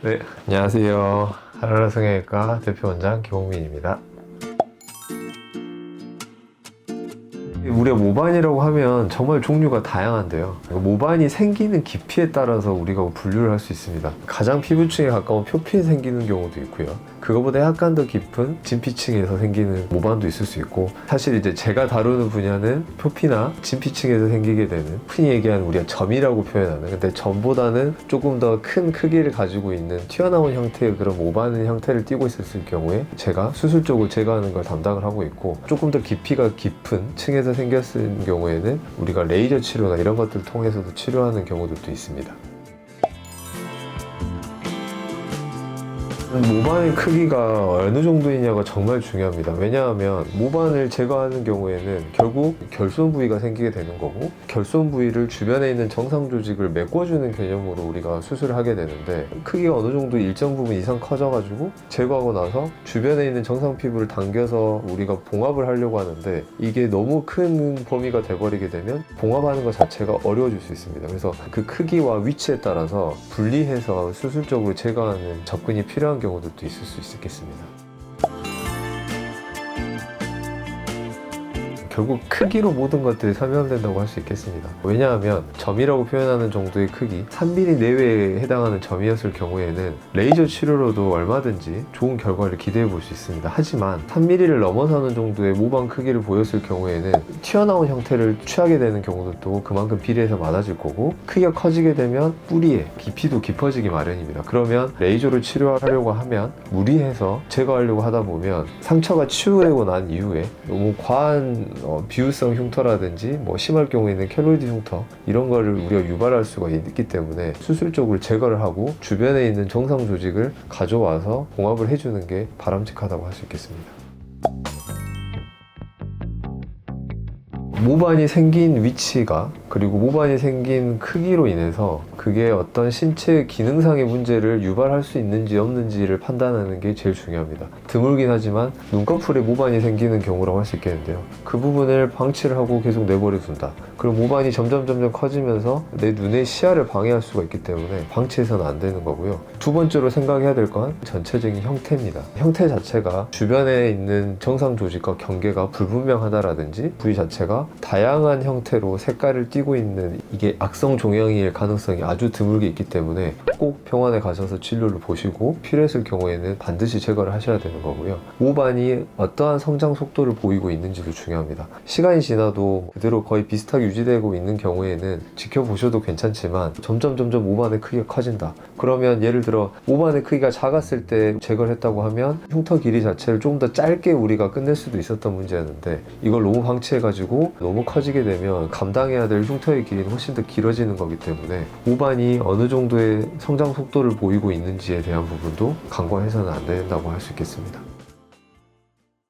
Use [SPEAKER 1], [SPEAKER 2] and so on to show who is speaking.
[SPEAKER 1] 네, 안녕하세요. 하라라 성형외과 대표원장 김홍민입니다. 우리가 모반이라고 하면 정말 종류가 다양한데요. 모반이 생기는 깊이에 따라서 우리가 분류를 할 수 있습니다. 가장 피부층에 가까운 표피에 생기는 경우도 있고요. 그거보다 약간 더 깊은 진피층에서 생기는 모반도 있을 수 있고, 사실 이제 제가 다루는 분야는 표피나 진피층에서 생기게 되는, 흔히 얘기하는 우리가 점이라고 표현하는, 근데 점보다는 조금 더 큰 크기를 가지고 있는 튀어나온 형태의 그런 모반 형태를 띠고 있었을 경우에 제가 수술적으로 제거하는 걸 담당을 하고 있고, 조금 더 깊이가 깊은 층에서 생겼을 경우에는 우리가 레이저 치료나 이런 것들을 통해서도 치료하는 경우들도 있습니다. 모반의 크기가 어느 정도이냐가 정말 중요합니다. 왜냐하면 모반을 제거하는 경우에는 결국 결손 부위가 생기게 되는 거고, 결손 부위를 주변에 있는 정상 조직을 메꿔주는 개념으로 우리가 수술을 하게 되는데, 크기가 어느 정도 일정 부분 이상 커져가지고 제거하고 나서 주변에 있는 정상 피부를 당겨서 우리가 봉합을 하려고 하는데, 이게 너무 큰 범위가 돼버리게 되면 봉합하는 것 자체가 어려워질 수 있습니다. 그래서 그 크기와 위치에 따라서 분리해서 수술적으로 제거하는 접근이 필요한 경우들도 있을 수 있겠습니다. 결국 크기로 모든 것들이 설명된다고 할 수 있겠습니다. 왜냐하면 점이라고 표현하는 정도의 크기, 3mm 내외에 해당하는 점이었을 경우에는 레이저 치료로도 얼마든지 좋은 결과를 기대해 볼 수 있습니다. 하지만 3mm를 넘어서는 정도의 모반 크기를 보였을 경우에는 튀어나온 형태를 취하게 되는 경우들도 그만큼 비례해서 많아질 거고, 크기가 커지게 되면 뿌리의 깊이도 깊어지기 마련입니다. 그러면 레이저로 치료하려고 하면 무리해서 제거하려고 하다 보면 상처가 치유되고 난 이후에 너무 과한 비유성 흉터라든지 심할 경우에는 켈로이드 흉터, 이런 거를 우리가 유발할 수가 있기 때문에 수술적으로 제거를 하고 주변에 있는 정상 조직을 가져와서 봉합을 해주는 게 바람직하다고 할 수 있겠습니다. 모반이 생긴 위치가, 그리고 모반이 생긴 크기로 인해서 그게 어떤 신체 기능상의 문제를 유발할 수 있는지 없는지를 판단하는 게 제일 중요합니다. 드물긴 하지만 눈꺼풀에 모반이 생기는 경우라고 할 수 있겠는데요. 그 부분을 방치를 하고 계속 내버려 둔다. 그리고 모반이 점점 커지면서 내 눈의 시야를 방해할 수가 있기 때문에 방치해서는 안 되는 거고요. 두 번째로 생각해야 될 건 전체적인 형태입니다. 형태 자체가 주변에 있는 정상 조직과 경계가 불분명하다라든지, 부위 자체가 다양한 형태로 색깔을 띠고 있는, 이게 악성 종양일 가능성이 아주 드물게 있기 때문에 꼭 병원에 가셔서 진료를 보시고 필요했을 경우에는 반드시 제거를 하셔야 되는 거고요. 모반이 어떠한 성장 속도를 보이고 있는지도 중요합니다. 시간이 지나도 그대로 거의 비슷하게 유지되고 있는 경우에는 지켜보셔도 괜찮지만, 점점 모반의 크기가 커진다. 그러면 예를 들어 모반의 크기가 작았을 때 제거를 했다고 하면 흉터 길이 자체를 조금 더 짧게 우리가 끝낼 수도 있었던 문제였는데, 이걸 너무 방치해가지고 너무 커지게 되면 감당해야 될 흉터의 길이는 훨씬 더 길어지는 거기 때문에 모반이 어느 정도의 성장 속도를 보이고 있는지에 대한 부분도 간과해서는 안 된다고 할 수 있겠습니다.